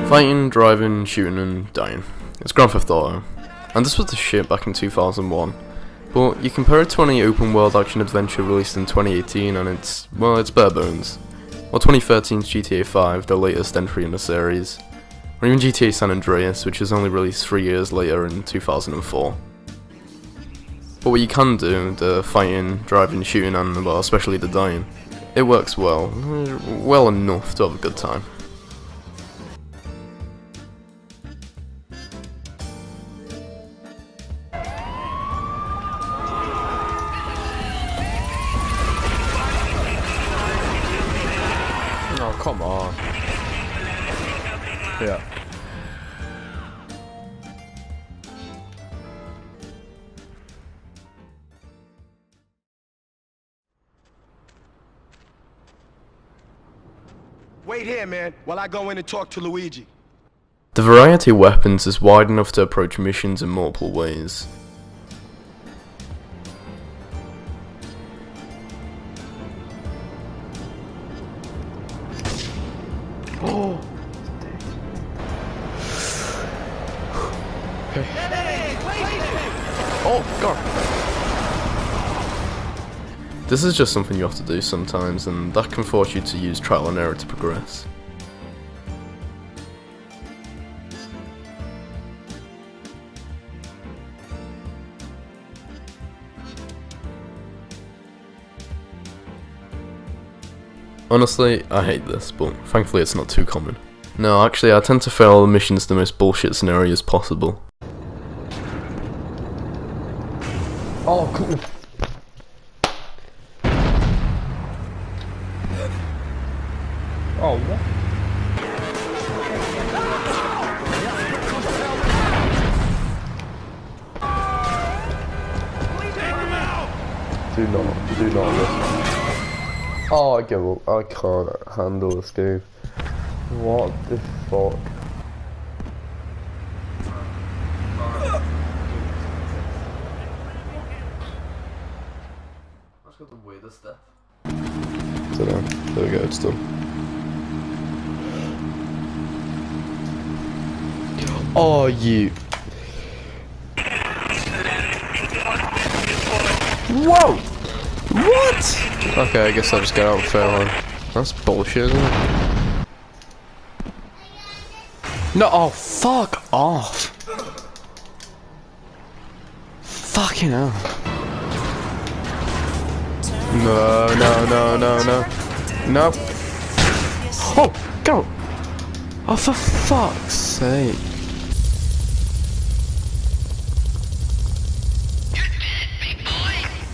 Fighting, driving, shooting and dying. It's Grand Theft Auto. And this was the shit back in 2001. But you compare it to any open world action adventure released in 2018 and it's bare bones. Or 2013's GTA 5, the latest entry in the series. Or even GTA San Andreas, which was only released 3 years later in 2004. But what you can do, the fighting, driving, shooting and well, especially the dying, it works well enough to have a good time. Oh, come on. Yeah. Wait here, man, while I go in and talk to Luigi. The variety of weapons is wide enough to approach missions in multiple ways. Oh! Oh, God! This is just something you have to do sometimes, and that can force you to use trial and error to progress. Honestly, I hate this, but thankfully it's not too common. No, actually I tend to fail the missions the most bullshit scenarios possible. Oh, cool. Oh, what? Do not listen. Oh, I give up. I can't handle this game. What the fuck? That's got the weirdest death. Dunno. There we go, it's done. Oh, you. Whoa! What? Okay, I guess I'll just get out and fail on. That's bullshit, isn't it? No, oh, fuck off. Fucking hell. No. No. Oh, go! Oh, for fuck's sake.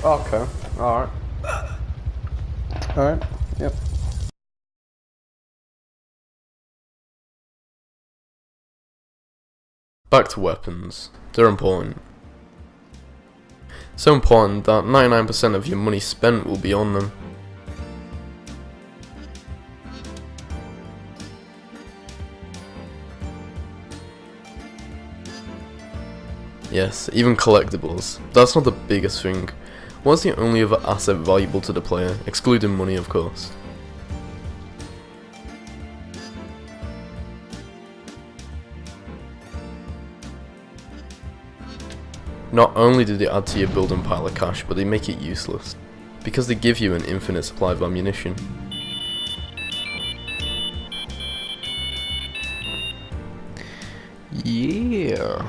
Okay, alright. Alright, yep. Back to weapons. They're important. So important that 99% of your money spent will be on them. Yes, even collectibles. That's not the biggest thing. What's the only other asset valuable to the player, excluding money of course? Not only do they add to your building pile of cash, but they make it useless, because they give you an infinite supply of ammunition. Yeah.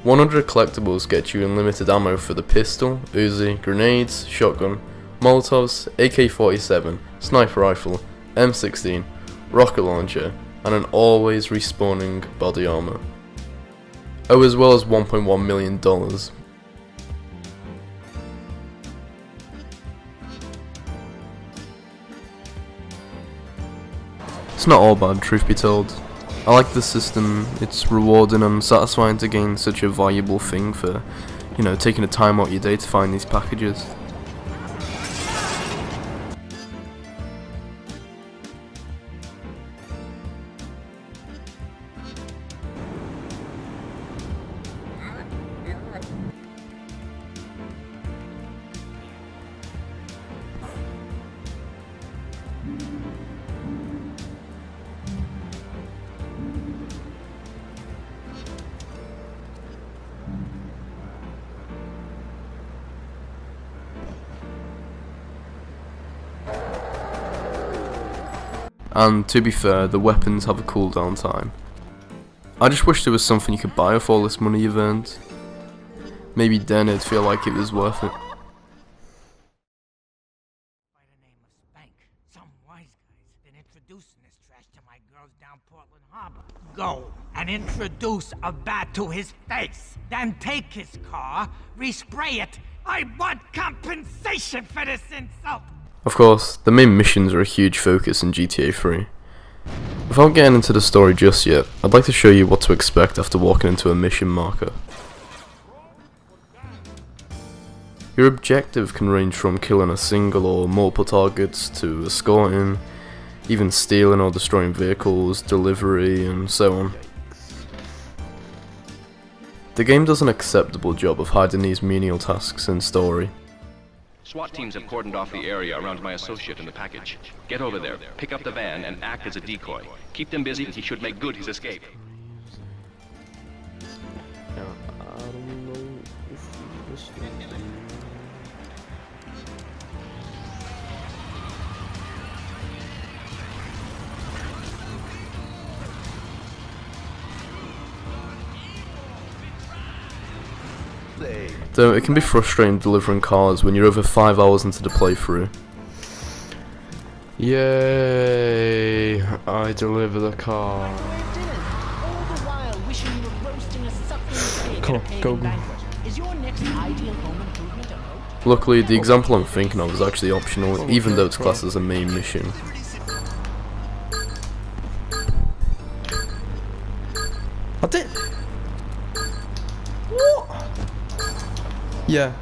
100 collectibles get you unlimited ammo for the pistol, Uzi, grenades, shotgun, Molotovs, AK-47, sniper rifle, M16, rocket launcher, and an always respawning body armor. Oh, as well as $1.1 million. It's not all bad, truth be told. I like the system. It's rewarding and satisfying to gain such a valuable thing for, taking the time out of your day to find these packages. and to be fair, the weapons have a cooldown time. I just wish there was something you could buy with all this money you've earned. Maybe then it'd feel like it was worth it. By the name of Spank, some wise guy's been introducing this trash to my girls down Portland Harbor. Go and introduce a bat to his face, then take his car, respray it. I want compensation for this insult! Of course, the main missions are a huge focus in GTA 3. Without getting into the story just yet, I'd like to show you what to expect after walking into a mission marker. Your objective can range from killing a single or multiple targets to escorting, even stealing or destroying vehicles, delivery, and so on. The game does an acceptable job of hiding these menial tasks in story. SWAT teams have cordoned off the area around my associate in the package. Get over there, pick up the van, and act as a decoy. Keep them busy, and he should make good his escape. Though it can be frustrating delivering cars when you're over 5 hours into the playthrough. Yay! I deliver the car. Come on, go. Luckily, the example I'm thinking of is actually optional, even though it's classed as a main mission. I did. What? Yeah.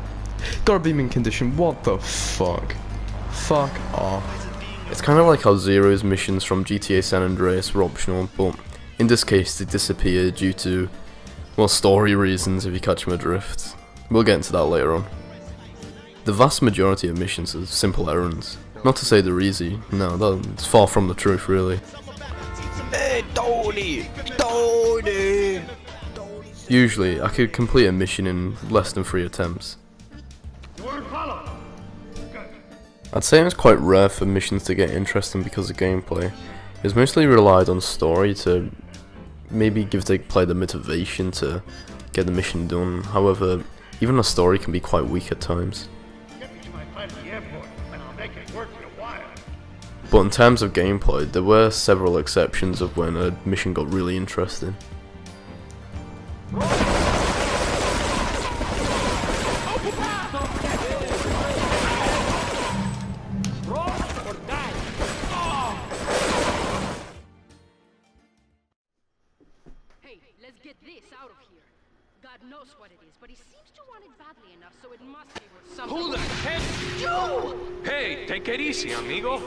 Gotta be mint condition. What the fuck? Fuck off. It's kind of like how Zero's missions from GTA San Andreas were optional, but in this case they disappear due to, well, story reasons if you catch my drift. We'll get into that later on. The vast majority of missions are simple errands. Not to say they're easy, no, that's far from the truth really. Hey, Tony! Tony! Usually, I could complete a mission in less than 3 attempts. I'd say it was quite rare for missions to get interesting because of gameplay. It was mostly relied on story to maybe give the player the motivation to get the mission done. However, even the story can be quite weak at times. But in terms of gameplay, there were several exceptions of when a mission got really interesting. Hey, let's get this out of here. God knows what it is, but he seems to want it badly enough, so it must be worth something. Who the heck? You! Hey, take it easy, amigo.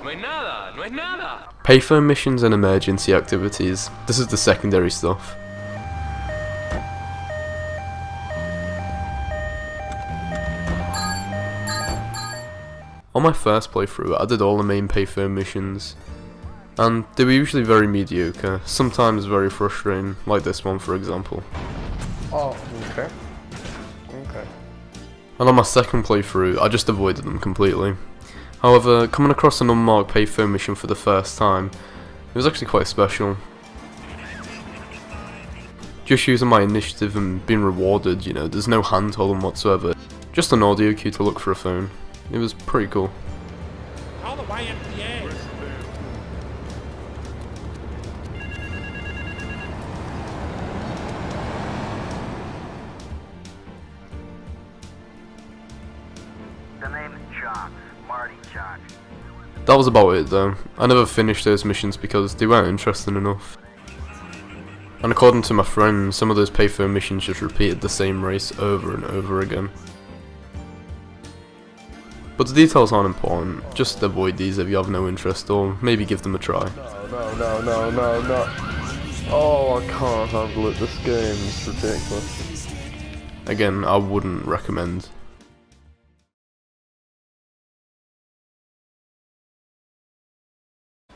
No es nada, no es nada. Payphone missions and emergency activities. This is the secondary stuff. On my first playthrough, I did all the main payphone missions, and they were usually very mediocre, sometimes very frustrating, like this one for example. Oh, okay. Okay. And on my second playthrough, I just avoided them completely. However, coming across an unmarked payphone mission for the first time, it was actually quite special. Just using my initiative and being rewarded, you know, there's no hand-holding whatsoever, just an audio cue to look for a phone. It was pretty cool. Call the YMCA. The name is Jocks, Marty Jocks. That was about it though. I never finished those missions because they weren't interesting enough. And according to my friend, some of those payphone missions just repeated the same race over and over again. But the details aren't important, just avoid these if you have no interest, or maybe give them a try. No. Oh, I can't handle it. This game is ridiculous. Again, I wouldn't recommend.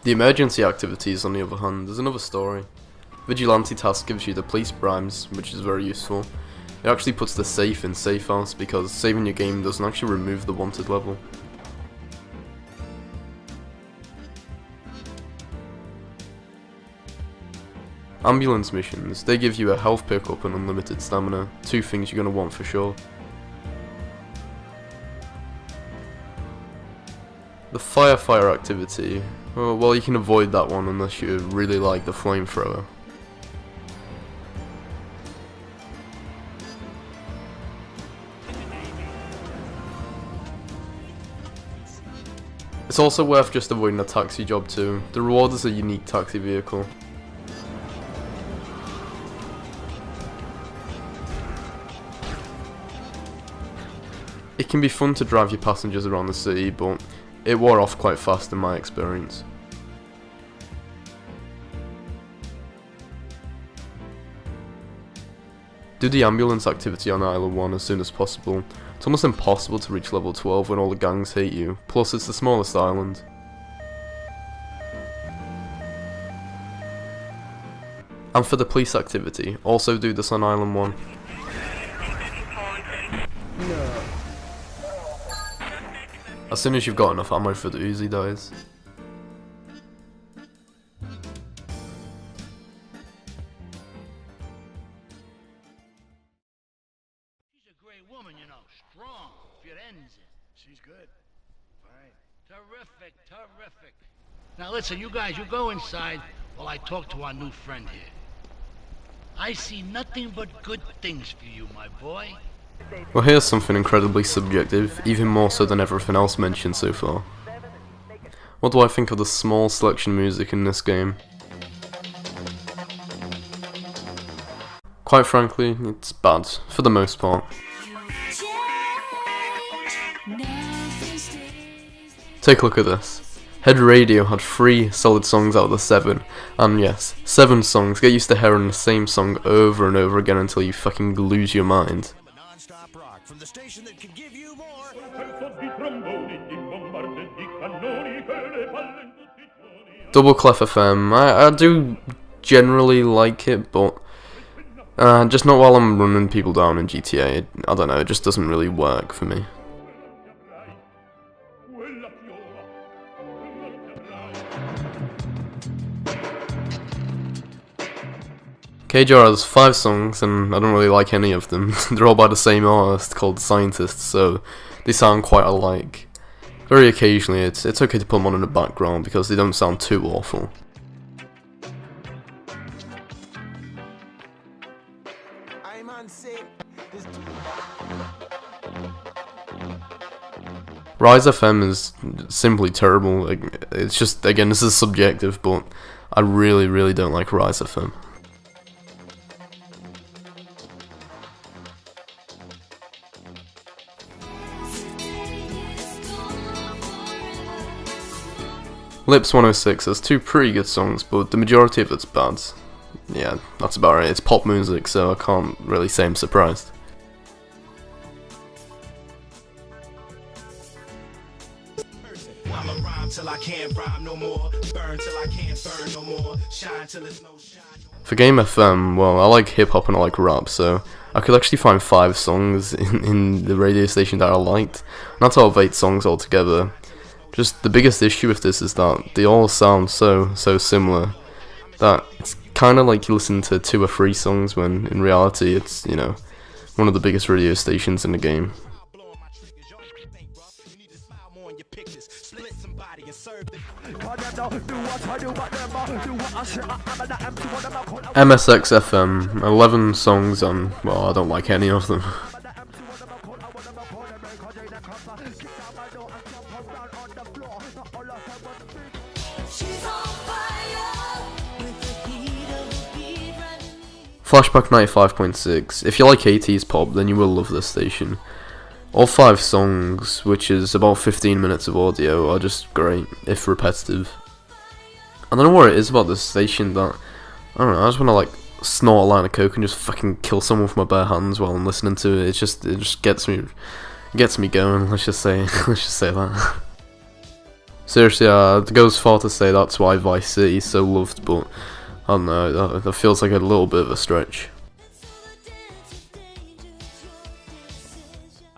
The emergency activities, on the other hand, is another story. Vigilante task gives you the police bribes, which is very useful. It actually puts the safe in safe house because saving your game doesn't actually remove the wanted level. Ambulance missions, they give you a health pickup and unlimited stamina, two things you're going to want for sure. The firefighter activity, well you can avoid that one unless you really like the flamethrower. It's also worth just avoiding a taxi job too. The reward is a unique taxi vehicle. It can be fun to drive your passengers around the city, but it wore off quite fast in my experience. Do the ambulance activity on Island 1 as soon as possible. It's almost impossible to reach level 12 when all the gangs hate you, plus it's the smallest island. And for the police activity, also do this on Island 1. As soon as you've got enough ammo for the Uzi dies. She's a great woman, you know, strong, Firenze. She's good. Fine. Terrific, terrific. Now listen, you guys, you go inside while I talk to our new friend here. I see nothing but good things for you, my boy. Well, here's something incredibly subjective, even more so than everything else mentioned so far. What do I think of the small selection music in this game? Quite frankly, it's bad, for the most part. Take a look at this. Head Radio had 3 solid songs out of the 7, and yes, 7 songs. Get used to hearing the same song over and over again until you fucking lose your mind. From the station that can give you more. Double Clef FM, I do generally like it, but just not while I'm running people down in GTA. I don't know, it just doesn't really work for me. KJR has 5 songs, and I don't really like any of them. They're all by the same artist called Scientists, so they sound quite alike. Very occasionally, it's okay to put them on in the background because they don't sound too awful. Rise FM is simply terrible. It's just, again, this is subjective, but I really don't like Rise FM. Lips 106 has 2 pretty good songs, but the majority of it's bad. Yeah, that's about right. It's pop music, so I can't really say I'm surprised. For Game FM, well, I like hip hop and I like rap, so I could actually find 5 songs in the radio station that I liked. Not out of 8 songs altogether. Just the biggest issue with this is that they all sound so similar that it's kind of like you listen to 2 or 3 songs when in reality it's, you know, one of the biggest radio stations in the game. MSX FM, 11 songs and, well, I don't like any of them. Flashback 95.6, if you like 80s pop then you will love this station. All 5 songs, which is about 15 minutes of audio, are just great, if repetitive. I don't know what it is about this station that, I don't know, I just want to like snort a line of coke and just fucking kill someone with my bare hands while I'm listening to it. It just gets me going, let's just say that. Seriously, it goes far to say that's why Vice City is so loved, but I don't know, that feels like a little bit of a stretch.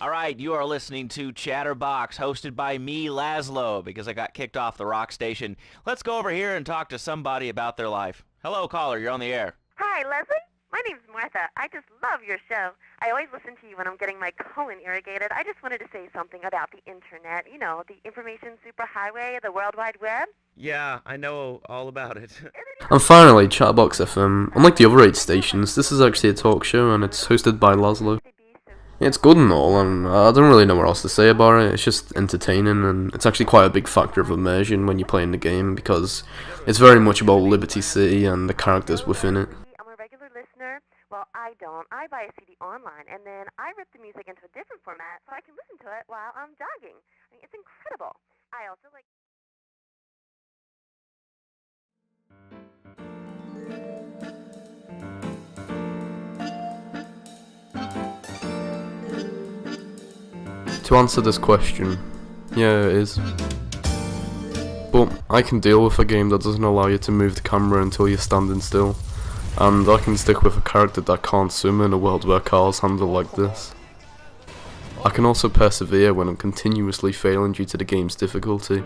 Alright, you are listening to Chatterbox, hosted by me, Laszlo, because I got kicked off the rock station. Let's go over here and talk to somebody about their life. Hello, caller. You're on the air. Hi, Leslie. My name's Martha. I just love your show. I always listen to you when I'm getting my colon irrigated. I just wanted to say something about the internet. You know, the information superhighway, the World Wide Web. Yeah, I know all about it. And finally, Chatterbox FM. Unlike the other 8 stations, this is actually a talk show and it's hosted by Laszlo. It's good and all, and I don't really know what else to say about it. It's just entertaining, and it's actually quite a big factor of immersion when you're playing the game, because it's very much about Liberty City and the characters within it. I'm a regular listener. Well, I don't. I buy a CD online, and then I rip the music into a different format so I can listen to it while I'm jogging. I mean, it's incredible. I also like... To answer this question, yeah, it is. But I can deal with a game that doesn't allow you to move the camera until you're standing still, and I can stick with a character that can't swim in a world where cars handle like this. I can also persevere when I'm continuously failing due to the game's difficulty.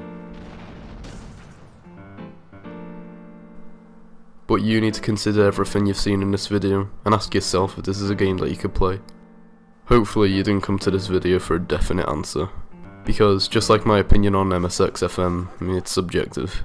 But you need to consider everything you've seen in this video, and ask yourself if this is a game that you could play. Hopefully you didn't come to this video for a definite answer, because just like my opinion on MSX FM, I mean, it's subjective.